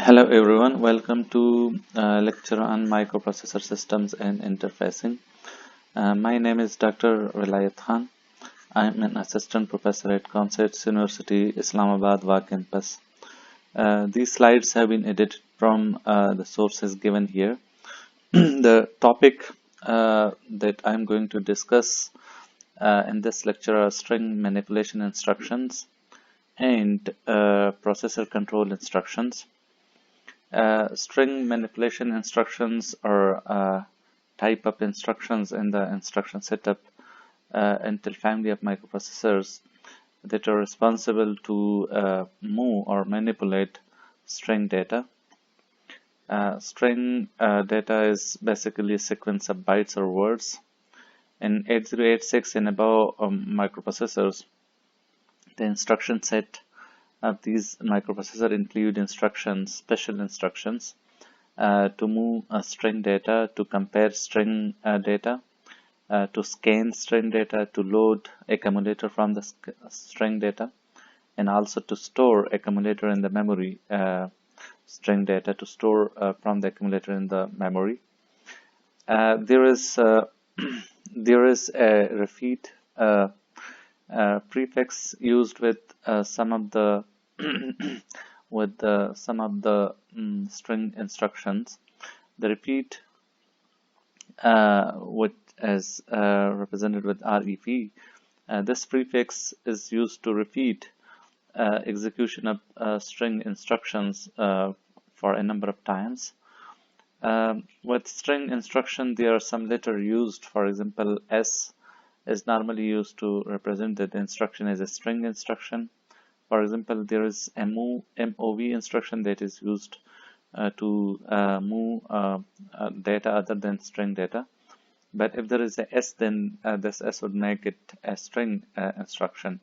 Hello everyone, welcome to lecture on microprocessor systems and interfacing. My name is Dr. Vilayat Khan. I'm an assistant professor at Comsets University, Islamabad, WA campus. These slides have been edited from the sources given here. The topic that I'm going to discuss in this lecture are string manipulation instructions and processor control instructions. String manipulation instructions are a type of instructions in the instruction setup Intel family of microprocessors that are responsible to move or manipulate string data. String data is basically a sequence of bytes or words. In 8086 and above microprocessors, the instruction set of these microprocessors include instructions, special instructions to move string data, to compare string data, to scan string data, to load accumulator from the string data, and also to store accumulator in the memory, string data to store from the accumulator in the memory. There is a repeat prefix used with some of the string instructions. The repeat, which is represented with REP, this prefix is used to repeat execution of string instructions for a number of times. With string instruction, there are some letters used. For example, S is normally used to represent that the instruction is a string instruction. For example, there is a MOV instruction that is used to move data other than string data. But if there is a S, then this S would make it a string instruction.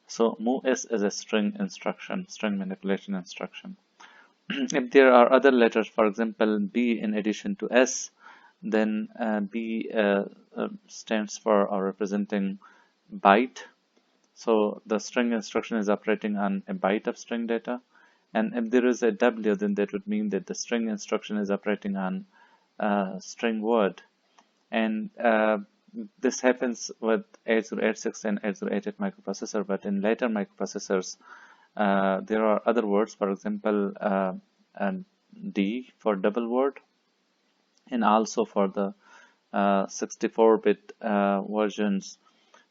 So move S is a string instruction, string manipulation instruction. If there are other letters, for example, B in addition to S, then B stands for or representing byte. So the string instruction is operating on a byte of string data. And if there is a W, then that would mean that the string instruction is operating on string word. And this happens with 8086 and 8088 microprocessor, but in later microprocessors, there are other words, for example, D for double word, and also for the 64-bit versions,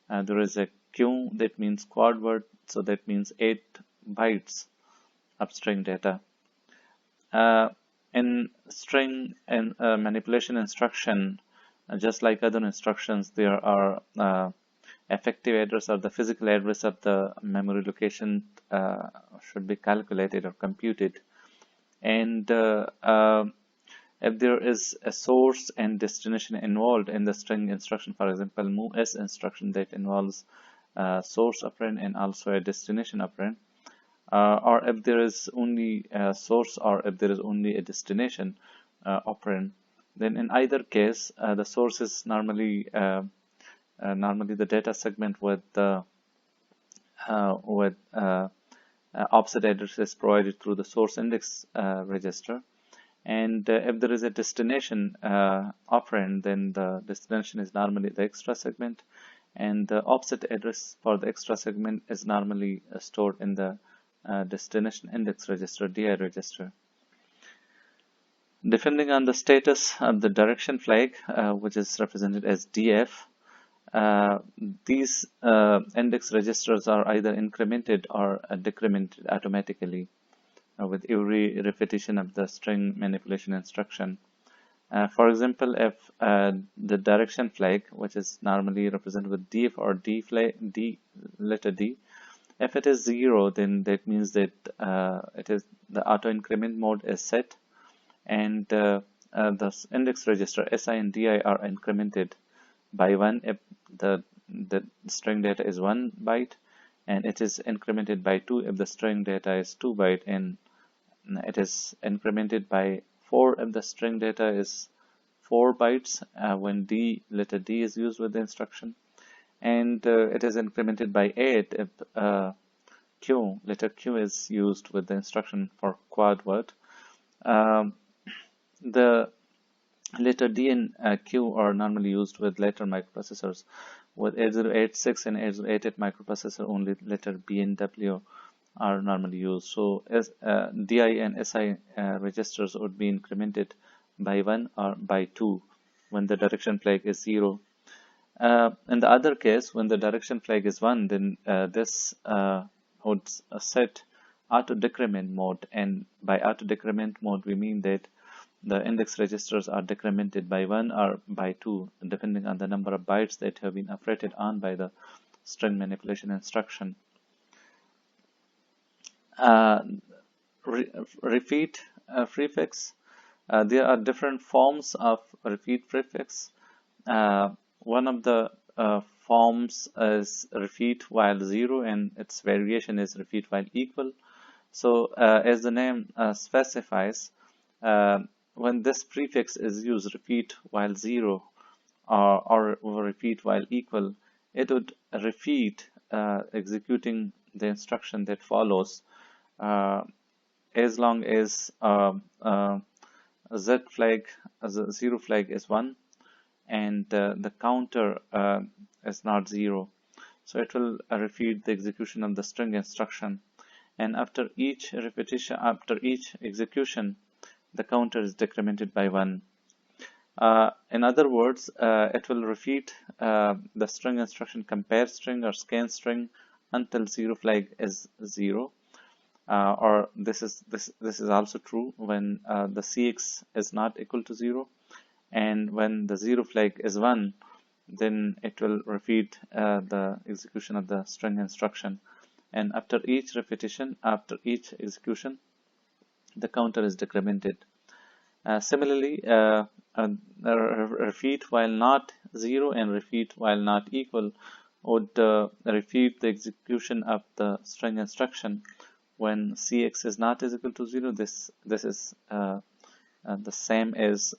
there is a Q that means quad word, so that means 8 bytes of string data. In string and manipulation instruction, just like other instructions, there are effective address or the physical address of the memory location should be calculated or computed. And if there is a source and destination involved in the string instruction, for example, move S instruction that involves source operand and also a destination operand, or if there is only a source or if there is only a destination operand, then in either case, the source is normally the data segment with offset address is provided through the source index register. And if there is a destination operand, then the destination is normally the extra segment, and the offset address for the extra segment is normally stored in the destination index register, DI register. Depending on the status of the direction flag, which is represented as DF, these index registers are either incremented or decremented automatically with every repetition of the string manipulation instruction. For example, if the direction flag, which is normally represented with DF or letter D, if it is 0, then that means that it is the auto increment mode is set, and the index register SI and DI are incremented by 1 if the string data is 1 byte, and it is incremented by 2 if the string data is 2 byte, and it is incremented by 4 if the string data is 4 bytes when letter D is used with the instruction, and it is incremented by 8 if letter Q is used with the instruction for quad word. Um, the letter D and Q are normally used with later microprocessors. With 8086 and 8088 microprocessor, only letter B and W are normally used. So as DI and SI registers would be incremented by 1 or by 2 when the direction flag is 0. In the other case, when the direction flag is 1, then this would set auto decrement mode, and by auto decrement mode we mean that the index registers are decremented by 1 or by 2 depending on the number of bytes that have been operated on by the string manipulation instruction. Repeat prefix. There are different forms of repeat prefix. One of the forms is repeat while 0, and its variation is repeat while equal. So as the name specifies, when this prefix is used, repeat while 0 or repeat while equal, it would repeat executing the instruction that follows as long as Z flag, the 0 flag is 1 and the counter is not 0. So it will repeat the execution of the string instruction, and after each repetition, after each execution, the counter is decremented by 1. In other words, it will repeat the string instruction compare string or scan string until 0 flag is 0. Or this is also true when the CX is not equal to 0, and when the 0 flag is 1, then it will repeat the execution of the string instruction, and after each repetition, after each execution, the counter is decremented. Similarly, repeat while not 0 and repeat while not equal would repeat the execution of the string instruction when CX is not equal to 0. This is the same as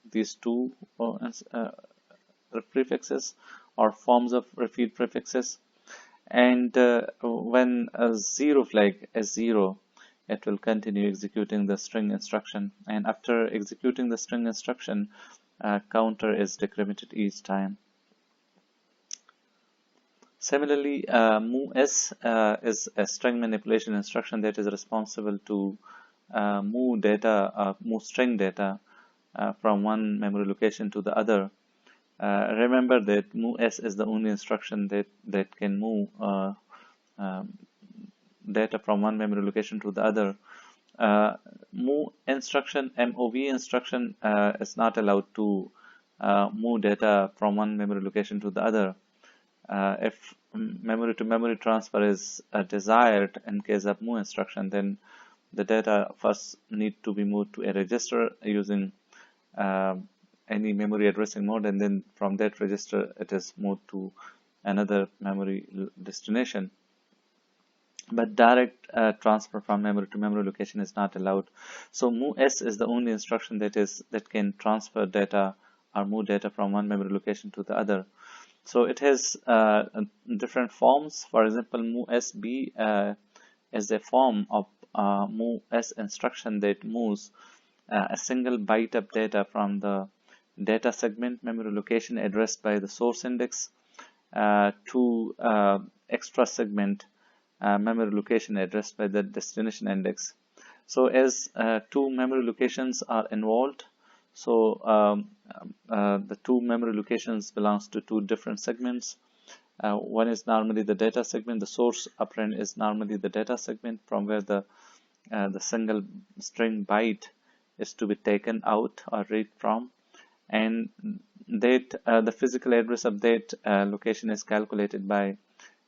these two prefixes or forms of repeat prefixes. And when a 0 flag is 0, it will continue executing the string instruction, and after executing the string instruction, counter is decremented each time. Similarly, MOVS is a string manipulation instruction that is responsible to move data, move string data from one memory location to the other. Remember that MOVS is the only instruction that can move data from one memory location to the other. MOV instruction is not allowed to move data from one memory location to the other. If memory to memory transfer is desired in case of MOV instruction, then the data first need to be moved to a register using any memory addressing mode, and then from that register it is moved to another memory destination. But direct transfer from memory to memory location is not allowed. So MOVS is the only instruction that can transfer data or move data from one memory location to the other. So it has different forms. For example, MOVSB is a form of MOVS instruction that moves a single byte of data from the data segment memory location addressed by the source index to extra segment memory location addressed by the destination index. So as two memory locations are involved, so the two memory locations belongs to two different segments. One is normally the data segment. The source operand is normally the data segment from where the single string byte is to be taken out or read from, and that the physical address of that location is calculated by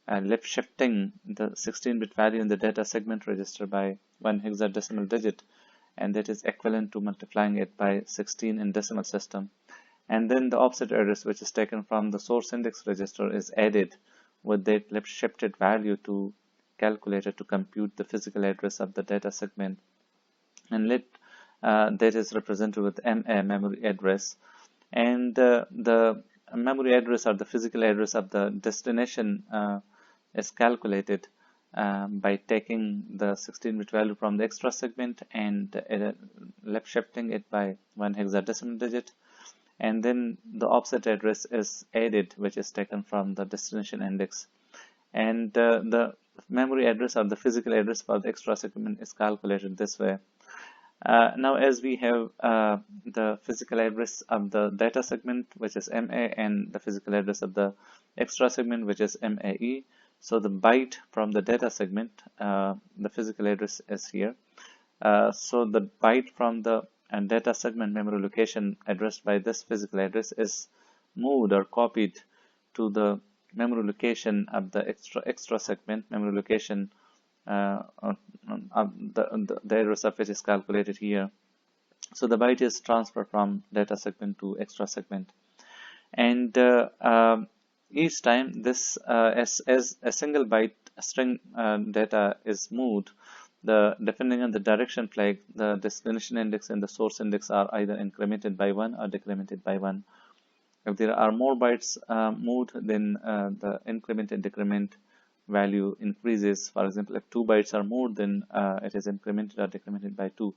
left shifting the 16-bit value in the data segment register by 1 hexadecimal digit, and that is equivalent to multiplying it by 16 in decimal system. And then the offset address, which is taken from the source index register, is added with that left shifted value to calculator to compute the physical address of the data segment, and that is represented with MA, memory address, and the memory address or the physical address of the destination is calculated by taking the 16-bit value from the extra segment and left shifting it by 1 hexadecimal digit, and then the offset address is added, which is taken from the destination index, and the memory address or the physical address for the extra segment is calculated this way. Now, as we have the physical address of the data segment, which is MA, and the physical address of the extra segment, which is MAE, so the byte from the data segment, the physical address is here. So the byte from the data segment memory location addressed by this physical address is moved or copied to the memory location of the extra segment memory location, the address of which is calculated here. So the byte is transferred from data segment to extra segment, and each time this as a single byte string data is moved, depending on the direction flag, the destination index and the source index are either incremented by 1 or decremented by 1. If there are more bytes moved, then the increment and decrement value increases. For example, if 2 bytes are moved, then it is incremented or decremented by 2.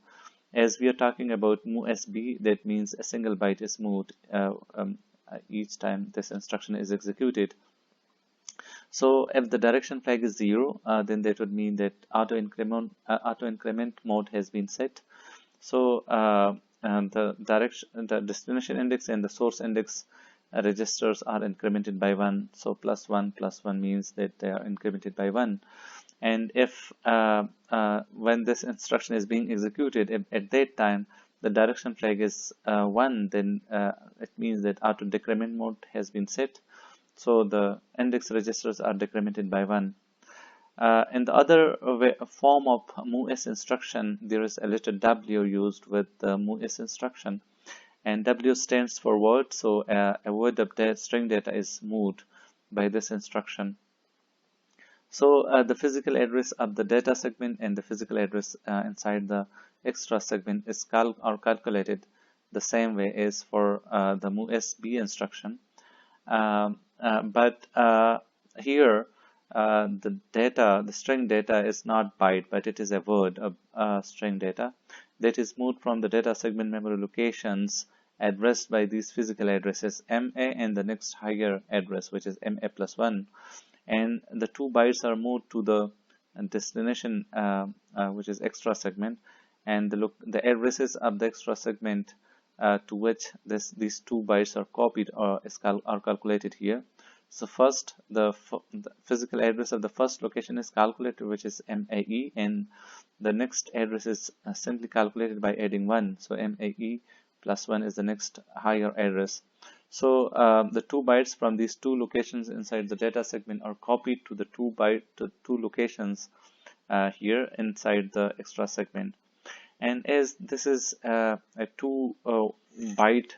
As we are talking about MOVSB, that means a single byte is moved each time this instruction is executed. So if the direction flag is 0, then that would mean that auto increment mode has been set. So the destination index and the source index registers are incremented by 1. So +1 means that they are incremented by 1. And if when this instruction is being executed, if at that time the direction flag is 1, then it means that auto decrement mode has been set. So the index registers are decremented by 1. In the other form of MOVS instruction, there is a letter W used with the MOVS instruction, and W stands for word. So a word of string data is moved by this instruction. So the physical address of the data segment and the physical address inside the extra segment is calculated the same way as for the MOVSB instruction. But here the string data is not byte, but it is a word of string data that is moved from the data segment memory locations addressed by these physical addresses MA and the next higher address, which is MA +1, and the 2 bytes are moved to the destination, which is extra segment, and the addresses of the extra segment to which these 2 bytes are copied or are calculated here. So first, the physical address of the first location is calculated, which is MAE, and the next address is simply calculated by adding 1. So MAE +1 is the next higher address. So the 2 bytes from these 2 locations inside the data segment are copied to the 2 locations here inside the extra segment. And as this is a 2 byte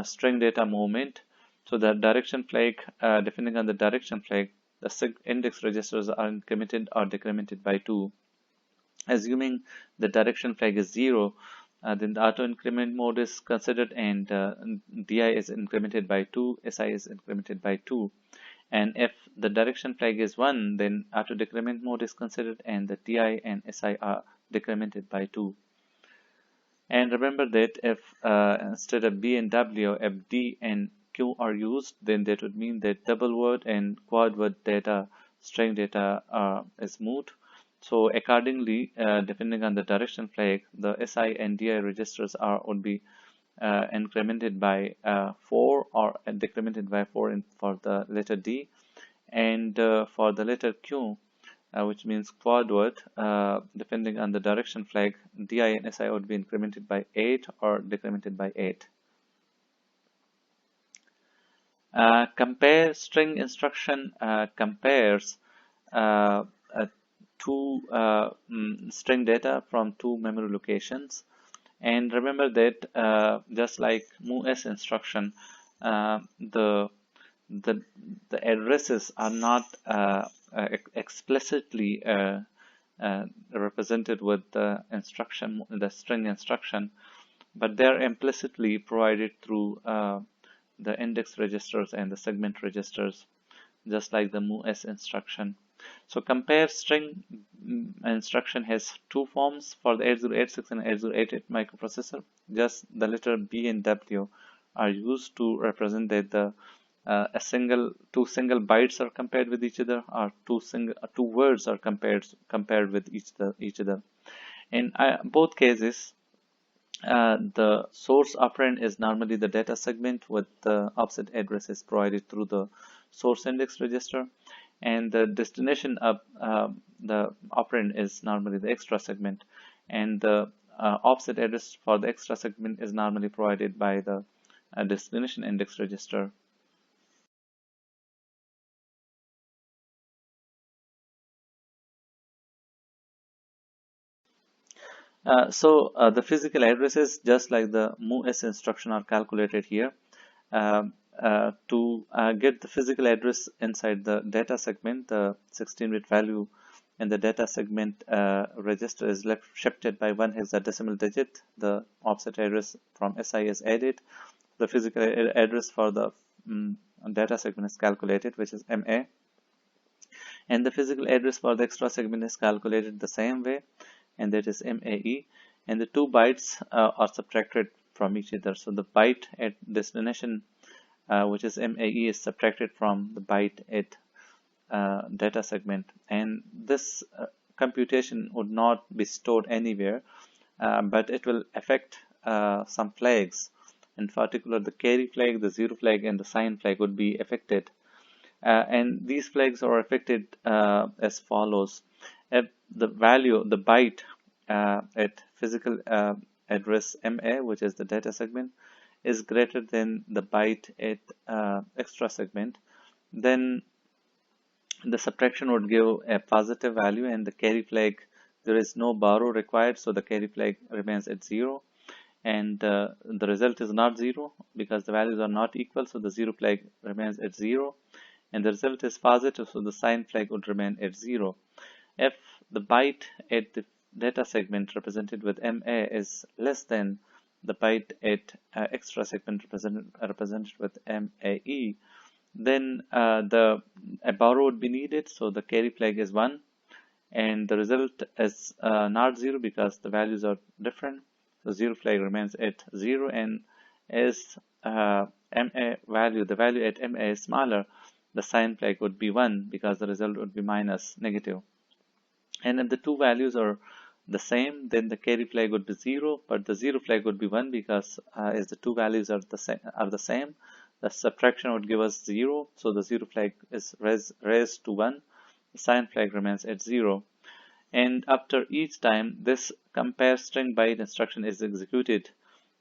string data movement, so the direction flag, depending on the direction flag, the index registers are incremented or decremented by 2. Assuming the direction flag is 0, then the auto increment mode is considered, and DI is incremented by 2, SI is incremented by 2. And if the direction flag is 1, then auto decrement mode is considered, and the DI and SI are decremented by 2. And remember that if instead of B and W, if D and Q are used, then that would mean that double word and quad word data, string data is moved. So accordingly, depending on the direction flag, the SI and DI registers would be incremented by 4 or decremented by 4 for the letter D, and for the letter Q, which means quad word, depending on the direction flag, DI and SI would be incremented by 8 or decremented by 8. Compare string instruction compares two string data from 2 memory locations. And remember that just like MOVS instruction, the addresses are not explicitly represented with the instruction, the string instruction, but they are implicitly provided through the index registers and the segment registers, just like the MOVS instruction. So compare string instruction has two forms for the 8086 and 8088 microprocessor. Just the letter B and W are used to represent that the two single bytes are compared with each other, or two words are compared with each other. In both cases, the source operand is normally the data segment with the offset addresses provided through the source index register, and the destination of the operand is normally the extra segment, and the offset address for the extra segment is normally provided by the destination index register. The physical addresses, just like the MOVS instruction, are calculated here. To get the physical address inside the data segment, the 16-bit value in the data segment register is shifted by 1 hexadecimal digit. The offset address from SI is added. The physical address for the data segment is calculated, which is MA. And the physical address for the extra segment is calculated the same way, and that is MAE. And the 2 bytes are subtracted from each other. So the byte at destination, which is MAE, is subtracted from the byte at data segment. And this computation would not be stored anywhere, but it will affect some flags. In particular, the carry flag, the 0 flag, and the sign flag would be affected. And these flags are affected as follows. If the value, the byte at physical address MA, which is the data segment, is greater than the byte at extra segment, then the subtraction would give a positive value, and the carry flag, there is no borrow required, so the carry flag remains at 0. And the result is not 0 because the values are not equal, so the 0 flag remains at 0. And the result is positive, so the sign flag would remain at 0. If the byte at the data segment represented with MA is less than the byte at extra segment represented with MAE, then a borrow would be needed, so the carry flag is 1, and the result is not 0 because the values are different. The 0 flag remains at 0, and as MA value, the value at MA is smaller, the sign flag would be 1 because the result would be minus, negative. And if the two values are the same, then the carry flag would be 0, but the 0 flag would be 1 because as the two values are the same, the subtraction would give us 0, so the 0 flag is raised to 1. The sign flag remains at 0. And after each time this compare string byte instruction is executed,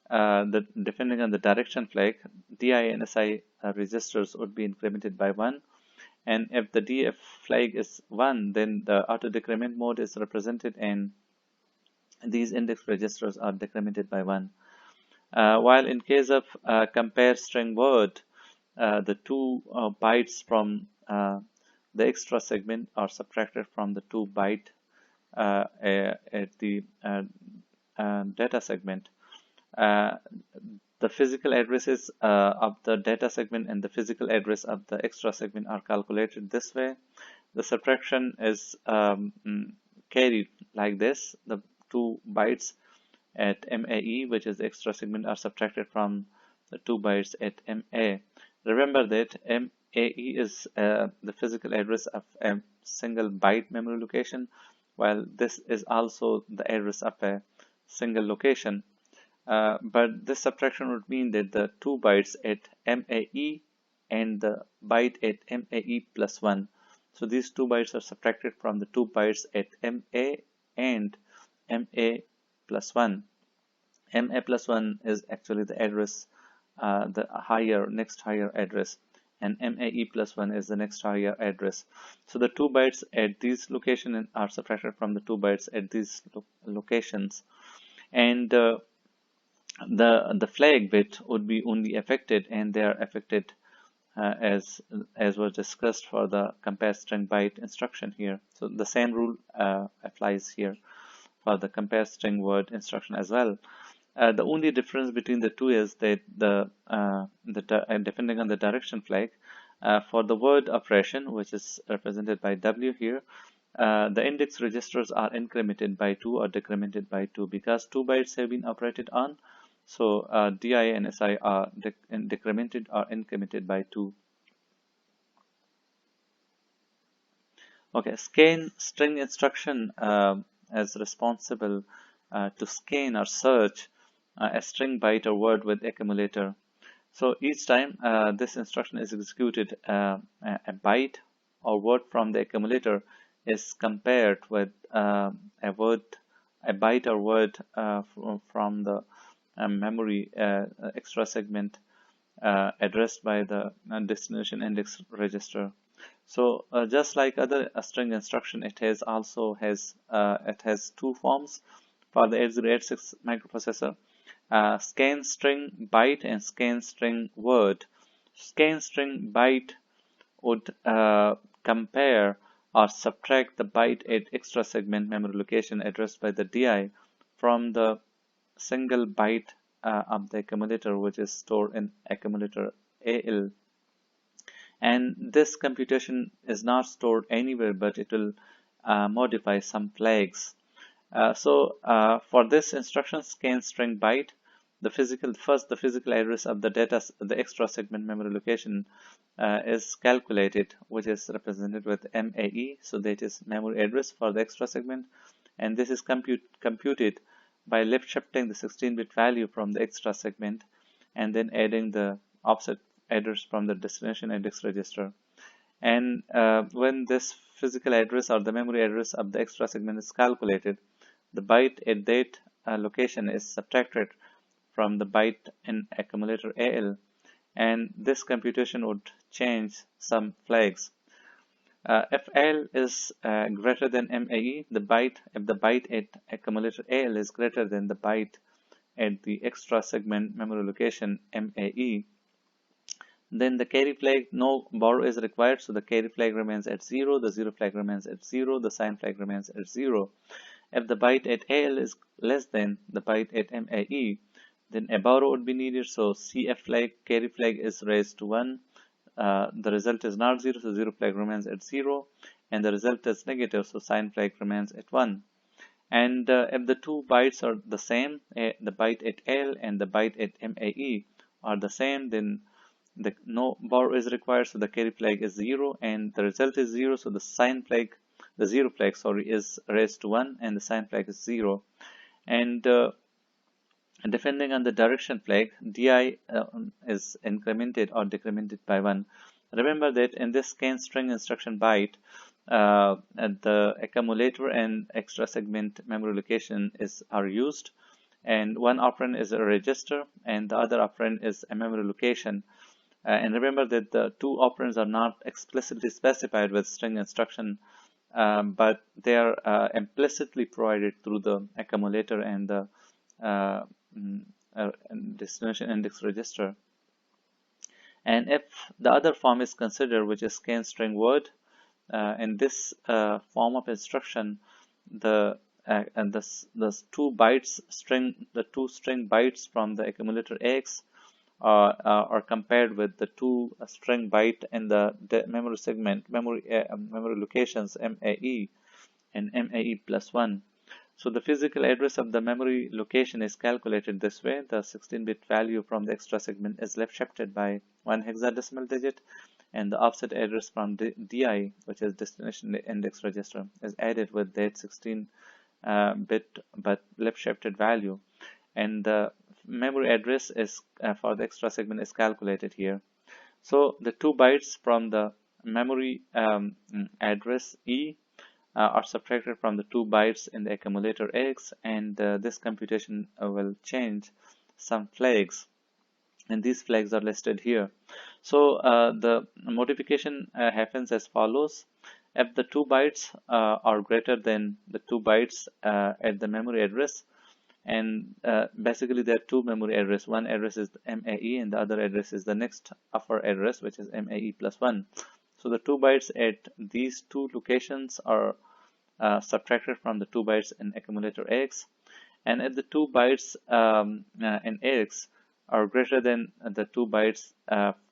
depending on the direction flag, DI and SI registers would be incremented by 1. And if the DF flag is 1, then the auto decrement mode is represented, and these index registers are decremented by 1. While in case of compare string word, the 2 bytes from the extra segment are subtracted from the 2 byte at the data segment. The physical addresses of the data segment and the physical address of the extra segment are calculated this way. The subtraction is carried like this. The 2 bytes at MAE, which is the extra segment, are subtracted from the 2 bytes at MA. Remember that MAE is the physical address of a single byte memory location, while this is also the address of a single location. But this subtraction would mean that the 2 bytes at MAE and the byte at MAE plus 1. So these 2 bytes are subtracted from the 2 bytes at MA and MA plus 1. MA plus 1 is actually the address, the next higher address, and MAE plus 1 is the next higher address. So the 2 bytes at these locations are subtracted from the 2 bytes at these locations, and the flag bit would be only affected, and they are affected as was discussed for the compare string byte instruction here. So the same rule applies here for the compare string word instruction as well. The only difference between the two is that depending on the direction flag, For the word operation, which is represented by W here, the index registers are incremented by 2 or decremented by 2 because 2 bytes have been operated on. So DI and SI are decremented or incremented by 2. Okay, scan string instruction is responsible to scan or search a string byte or word with accumulator. So each time this instruction is executed, a byte or word from the accumulator is compared with a byte or word from the memory extra segment addressed by the destination index register. So just like other string instruction, it has two forms for the 8086 microprocessor. Scan string byte and scan string word. Scan string byte would compare or subtract the byte at extra segment memory location addressed by the DI from the single byte of the accumulator, which is stored in accumulator AL. And this computation is not stored anywhere, but it will modify some flags. For this instruction, scan string byte, the physical address of the extra segment memory location is calculated, which is represented with MAE. So that is memory address for the extra segment, and this is computed by left shifting the 16-bit value from the extra segment and then adding the offset address from the destination index register. And when this physical address or the memory address of the extra segment is calculated, the byte at that location is subtracted from the byte in accumulator AL, and this computation would change some flags. If AL is greater than MAE, if the byte at accumulator AL is greater than the byte at the extra segment memory location MAE, then the carry flag, no borrow is required, so the carry flag remains at 0, the 0 flag remains at 0, the sign flag remains at 0. If the byte at AL is less than the byte at MAE, then a borrow would be needed, so CF flag, carry flag is raised to 1. The result is not 0, so 0 flag remains at 0, and the result is negative, so sign flag remains at 1. And if the two bytes are the same, the byte at L and the byte at MAE are the same, then no borrow is required, so the carry flag is 0 and the result is 0, so the 0 flag is raised to 1 and the sign flag is 0. And depending on the direction flag, DI is incremented or decremented by 1. Remember that in this scan string instruction byte, the accumulator and extra segment memory location are used, and one operand is a register and the other operand is a memory location. And remember that the two operands are not explicitly specified with string instruction, but they are implicitly provided through the accumulator and the destination index register. And if the other form is considered, which is scan string word, in this form of instruction, the two string bytes from the accumulator X are compared with the two string byte in the memory segment memory locations MAE and MAE plus 1. So the physical address of the memory location is calculated this way. The 16-bit value from the extra segment is left shifted by 1 hexadecimal digit, and the offset address from the DI, which is destination index register, is added with that 16-bit but left shifted value, and the memory address is for the extra segment is calculated here. So the 2 bytes from the memory address E are subtracted from the 2 bytes in the accumulator X, and this computation will change some flags, and these flags are listed here. So the modification happens as follows. If the 2 bytes are greater than the 2 bytes at the memory address, and basically there are two memory address. One address is the MAE and the other address is the next upper address, which is MAE plus 1. So the 2 bytes at these two locations are subtracted from the 2 bytes in accumulator X, and if the 2 bytes in X are greater than the 2 bytes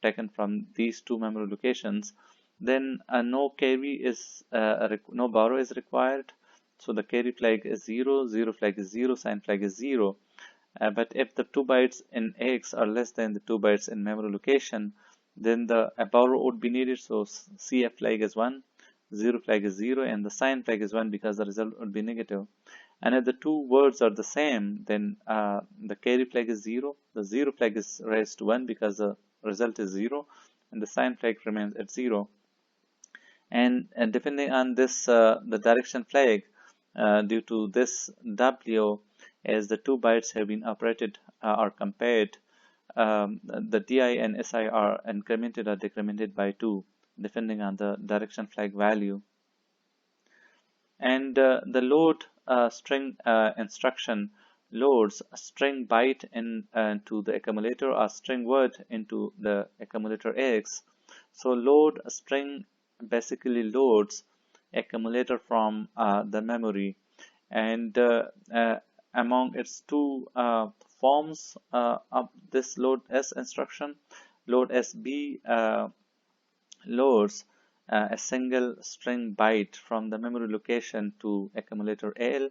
taken from these two memory locations, then no carry is no borrow is required. So the carry flag is 0, 0 flag is 0, sign flag is 0. But if the 2 bytes in AX are less than the 2 bytes in memory location, then the borrow would be needed. So CF flag is 1, 0 flag is 0, and the sign flag is 1 because the result would be negative. And if the two words are the same, then the carry flag is 0, the 0 flag is raised to 1 because the result is 0, and the sign flag remains at 0. And depending on this, the direction flag, due to this W, as the 2 bytes have been operated or compared, the DI and SI are incremented or decremented by 2, depending on the direction flag value. And the load string instruction loads a string byte into the accumulator or string word into the accumulator AX. So load string basically loads accumulator from the memory, and among its two forms of this load S instruction, load SB loads a single string byte from the memory location to accumulator AL,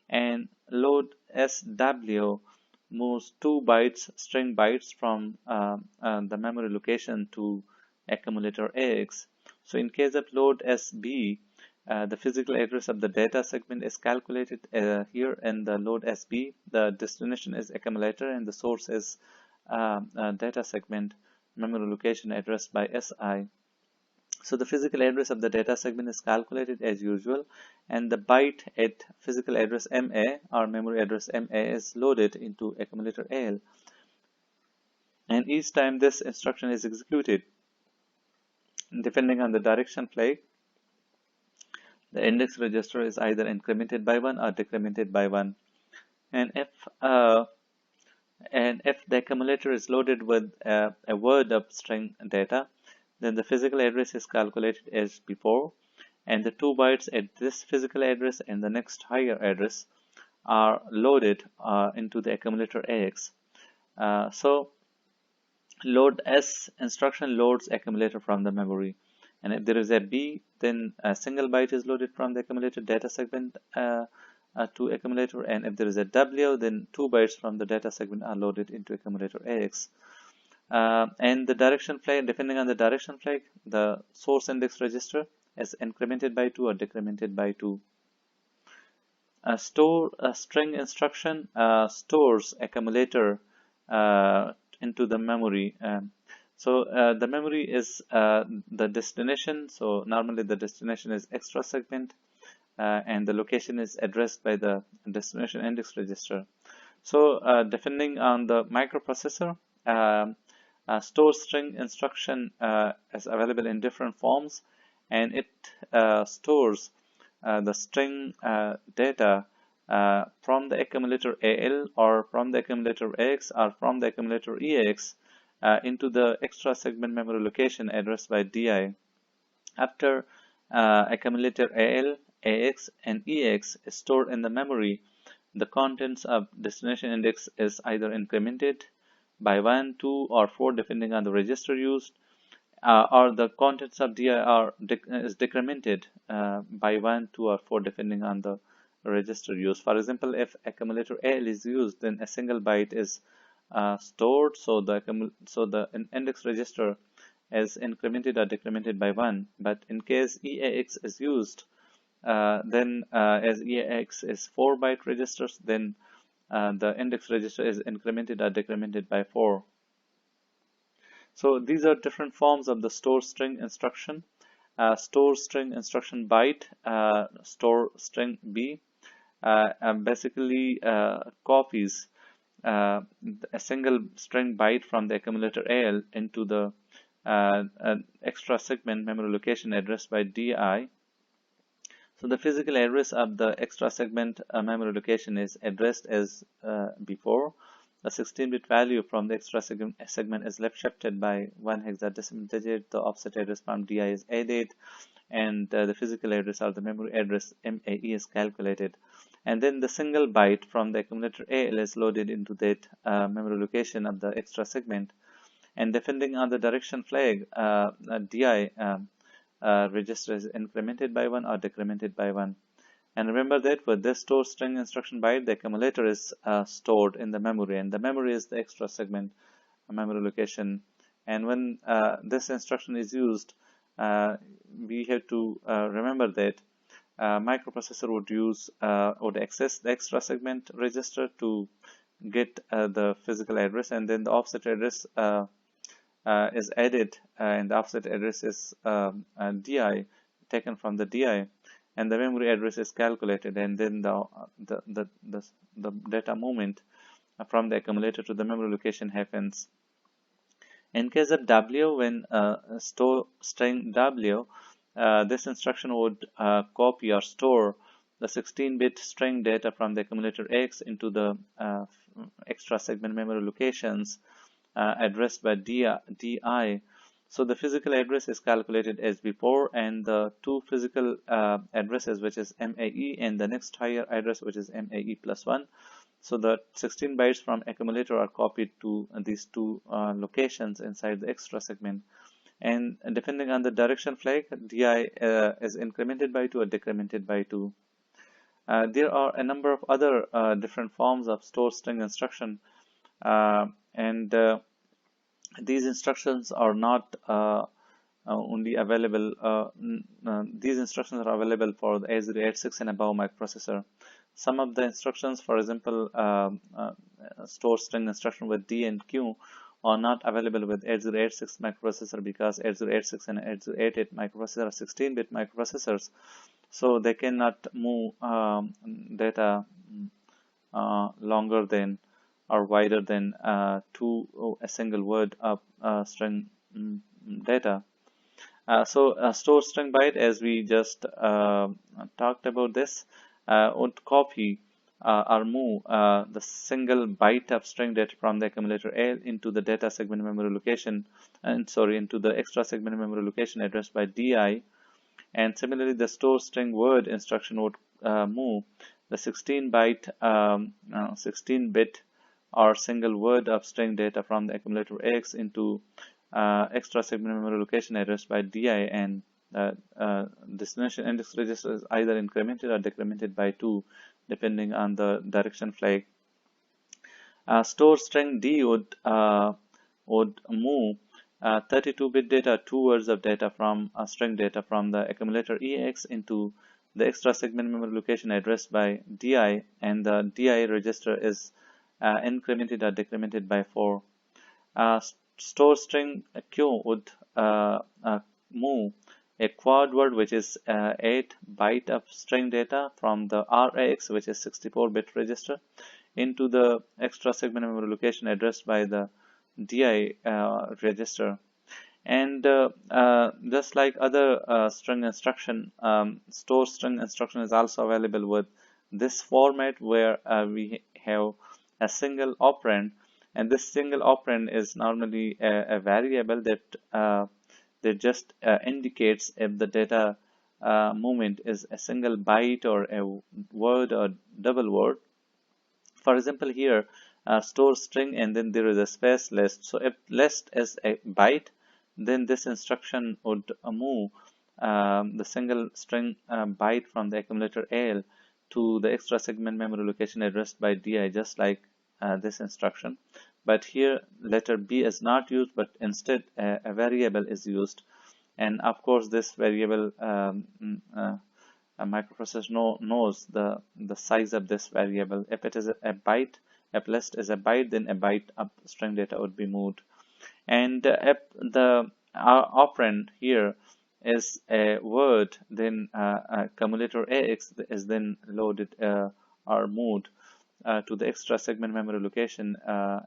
and load SW moves 2 bytes string bytes from the memory location to accumulator AX. So in case of load SB, the physical address of the data segment is calculated here in the load SB. The destination is accumulator and the source is data segment memory location addressed by SI. So the physical address of the data segment is calculated as usual, and the byte at physical address MA or memory address MA is loaded into accumulator AL. And each time this instruction is executed, depending on the direction flag, the index register is either incremented by 1 or decremented by 1. And if the accumulator is loaded with a word of string data, then the physical address is calculated as before, and the 2 bytes at this physical address and the next higher address are loaded into the accumulator AX. So load S instruction loads accumulator from the memory, and if there is a B, then a single byte is loaded from the accumulator data segment to accumulator, and if there is a W, then 2 bytes from the data segment are loaded into accumulator AX. And the direction flag, depending on the direction flag, the source index register is incremented by 2 or decremented by 2. Store string instruction stores accumulator into the memory. So the memory is the destination. So normally the destination is extra segment, and the location is addressed by the destination index register. So depending on the microprocessor, store string instruction is available in different forms, and it stores the string data from the accumulator AL or from the accumulator AX or from the accumulator EX into the extra segment memory location addressed by DI. After accumulator AL, AX, and EX is stored in the memory, the contents of destination index is either incremented by 1, 2, or 4 depending on the register used, or the contents of DI is decremented by 1, 2, or 4 depending on the register used. For example, if accumulator AL is used, then a single byte is stored, so the index register is incremented or decremented by 1. But in case EAX is used, then as EAX is 4 byte registers, then the index register is incremented or decremented by 4. So these are different forms of the store string instruction. Store string instruction byte, store string B, basically copies a single string byte from the accumulator AL into the extra segment memory location addressed by DI. So the physical address of the extra segment memory location is addressed as before. The 16-bit value from the extra segment is left shifted by 1 hexadecimal digit. The offset address from DI is added, and the physical address or the memory address MAE is calculated. and then the single byte from the accumulator AL is loaded into that memory location of the extra segment. And depending on the direction flag, DI register is incremented by 1 or decremented by 1. And remember that with this store string instruction byte, the accumulator is stored in the memory, and the memory is the extra segment memory location. And when this instruction is used, we have to remember that microprocessor would access the extra segment register to get the physical address, and then the offset address is added, and the offset address is DI, taken from the DI, and the memory address is calculated, and then the data movement from the accumulator to the memory location happens. In case of W, when store string W, this instruction would copy or store the 16-bit string data from the accumulator X into the extra segment memory locations addressed by DI. So the physical address is calculated as before, and the two physical addresses, which is MAE, and the next higher address, which is MAE plus 1. So the 16 bytes from accumulator are copied to these two locations inside the extra segment. And depending on the direction flag, DI is incremented by 2 or decremented by 2. There are a number of other different forms of store string instruction, and these instructions are not only available, these instructions are available for the 8086 and above microprocessor. Some of the instructions, for example, store string instruction with D and Q, are not available with 8086 microprocessor, because 8086 and 8088 microprocessor are 16-bit microprocessors, so they cannot move data longer than or wider than to a single word of string data. So store string byte, as we just talked about this, would copy or move the single byte of string data from the accumulator A into the data segment memory location, into the extra segment memory location addressed by DI. And similarly, the store string word instruction would move the 16-bit or single word of string data from the accumulator X into extra segment memory location addressed by DI, and destination index register is either incremented or decremented by 2 depending on the direction flag. Store string D would move 32-bit data, 2 words of data from string data from the accumulator EX into the extra segment memory location addressed by DI, and the DI register is incremented or decremented by 4. Store string Q would move a quad word, which is 8 byte of string data from the RAX, which is 64-bit register, into the extra segment memory location addressed by the DI register. And just like other string instruction, store string instruction is also available with this format, where we have a single operand, and this single operand is normally a variable that just indicates if the data movement is a single byte or a word or double word. For example, here store string and then there is a space list. So if list is a byte, then this instruction would move the single string byte from the accumulator AL to the extra segment memory location addressed by DI, just like this instruction. But here letter B is not used, but instead a variable is used. And of course, this variable, a microprocessor knows the size of this variable. If it is a byte, if list is a byte, then a byte of string data would be moved. And if the operand here is a word, then accumulator AX is then loaded or moved to the extra segment memory location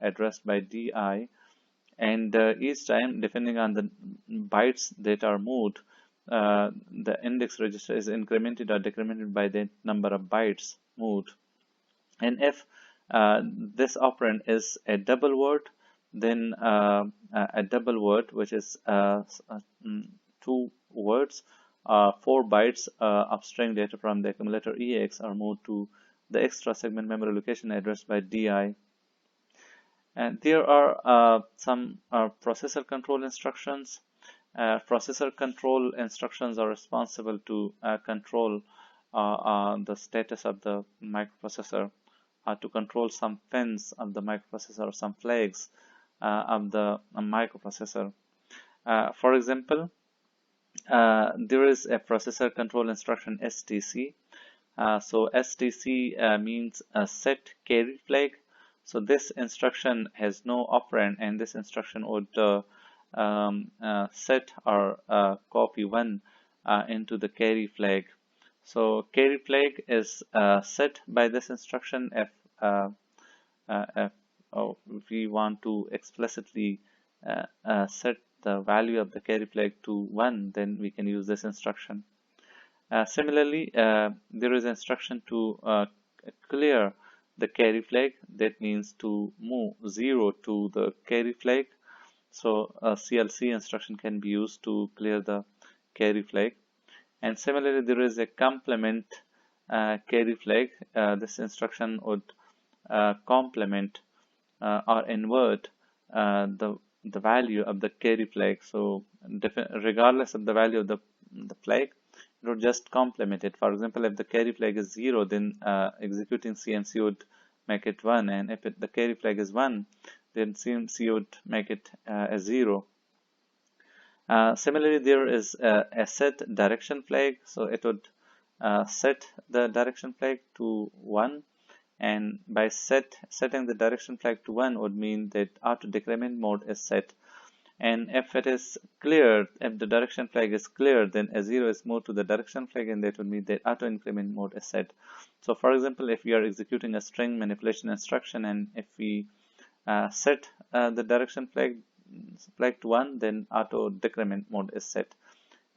addressed by DI, and each time, depending on the bytes that are moved, the index register is incremented or decremented by the number of bytes moved. And if this operand is a double word, then a double word, which is 2 words, 4 bytes of string data from the accumulator EX are moved to the extra segment memory location addressed by DI. And there are some processor control instructions. Processor control instructions are responsible to control the status of the microprocessor, to control some pins of the microprocessor or some flags of the microprocessor. For example, there is a processor control instruction STC. So STC means set carry flag. So this instruction has no operand, and this instruction would set or copy 1 into the carry flag. So carry flag is set by this instruction if we want to explicitly set the value of the carry flag to 1, then we can use this instruction. Similarly, there is instruction to clear the carry flag. That means to move 0 to the carry flag. So a CLC instruction can be used to clear the carry flag. And similarly, there is a complement carry flag. This instruction would complement or invert the value of the carry flag. So regardless of the value of the flag, it would just complement it. For example, if the carry flag is 0, then executing CNC would make it 1, and if the carry flag is 1, then CNC would make it a 0. Similarly, there is a set direction flag, so it would set the direction flag to 1, and by setting the direction flag to 1 would mean that auto decrement mode is set. And if it is cleared, if the direction flag is cleared, then a 0 is moved to the direction flag, and that would mean that auto increment mode is set. So for example, if we are executing a string manipulation instruction, and if we set the direction flag to 1, then auto decrement mode is set.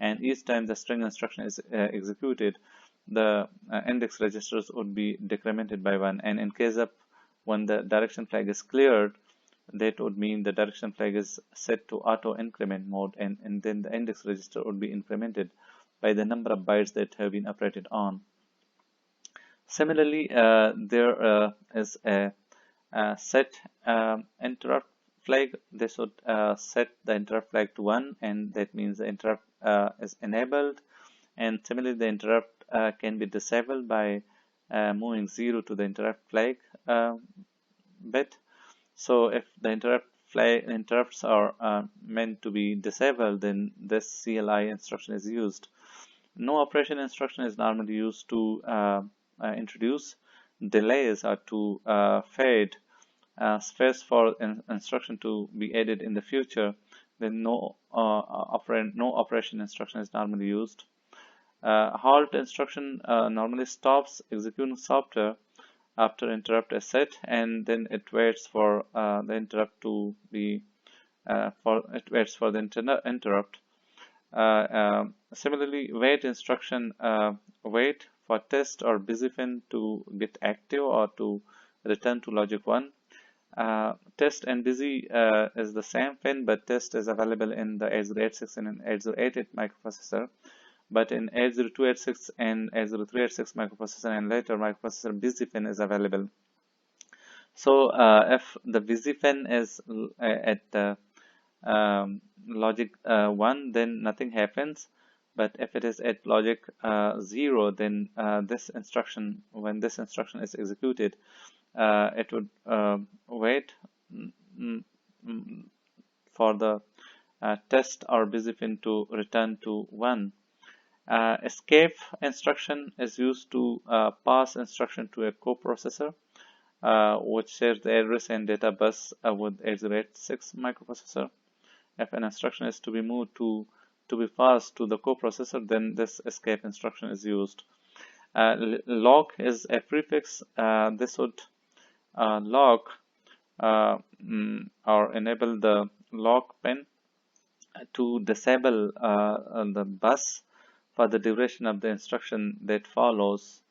And each time the string instruction is executed, the index registers would be decremented by 1. And in case of when the direction flag is cleared, that would mean the direction flag is set to auto increment mode, and then the index register would be incremented by the number of bytes that have been operated on. Similarly, there is a set interrupt flag. This would set the interrupt flag to 1, and that means the interrupt is enabled. And similarly, the interrupt can be disabled by moving 0 to the interrupt flag bit. So if the interrupts are meant to be disabled, then this CLI instruction is used. No operation instruction is normally used to introduce delays or to fade space for instruction to be added in the future. Then no operation instruction is normally used. Halt instruction normally stops executing software after interrupt is set, and then it waits for the interrupt to be interrupt. Similarly, wait instruction wait for test or busy fin to get active or to return to logic 1. Test and busy is the same fin, but test is available in the 8086 and in 8088 microprocessor. But in 80286 and 80386 microprocessor and later microprocessor, busy fin is available. So if the busy fin is at the logic 1, then nothing happens. But if it is at logic 0, then this instruction, when this instruction is executed, it would wait for the test or busy fin to return to 1. Escape instruction is used to pass instruction to a coprocessor which shares the address and data bus with 8086 microprocessor. If an instruction is to be moved to be passed to the coprocessor, then this escape instruction is used. Lock is a prefix. This would lock or enable the lock pin to disable the bus for the duration of the instruction that follows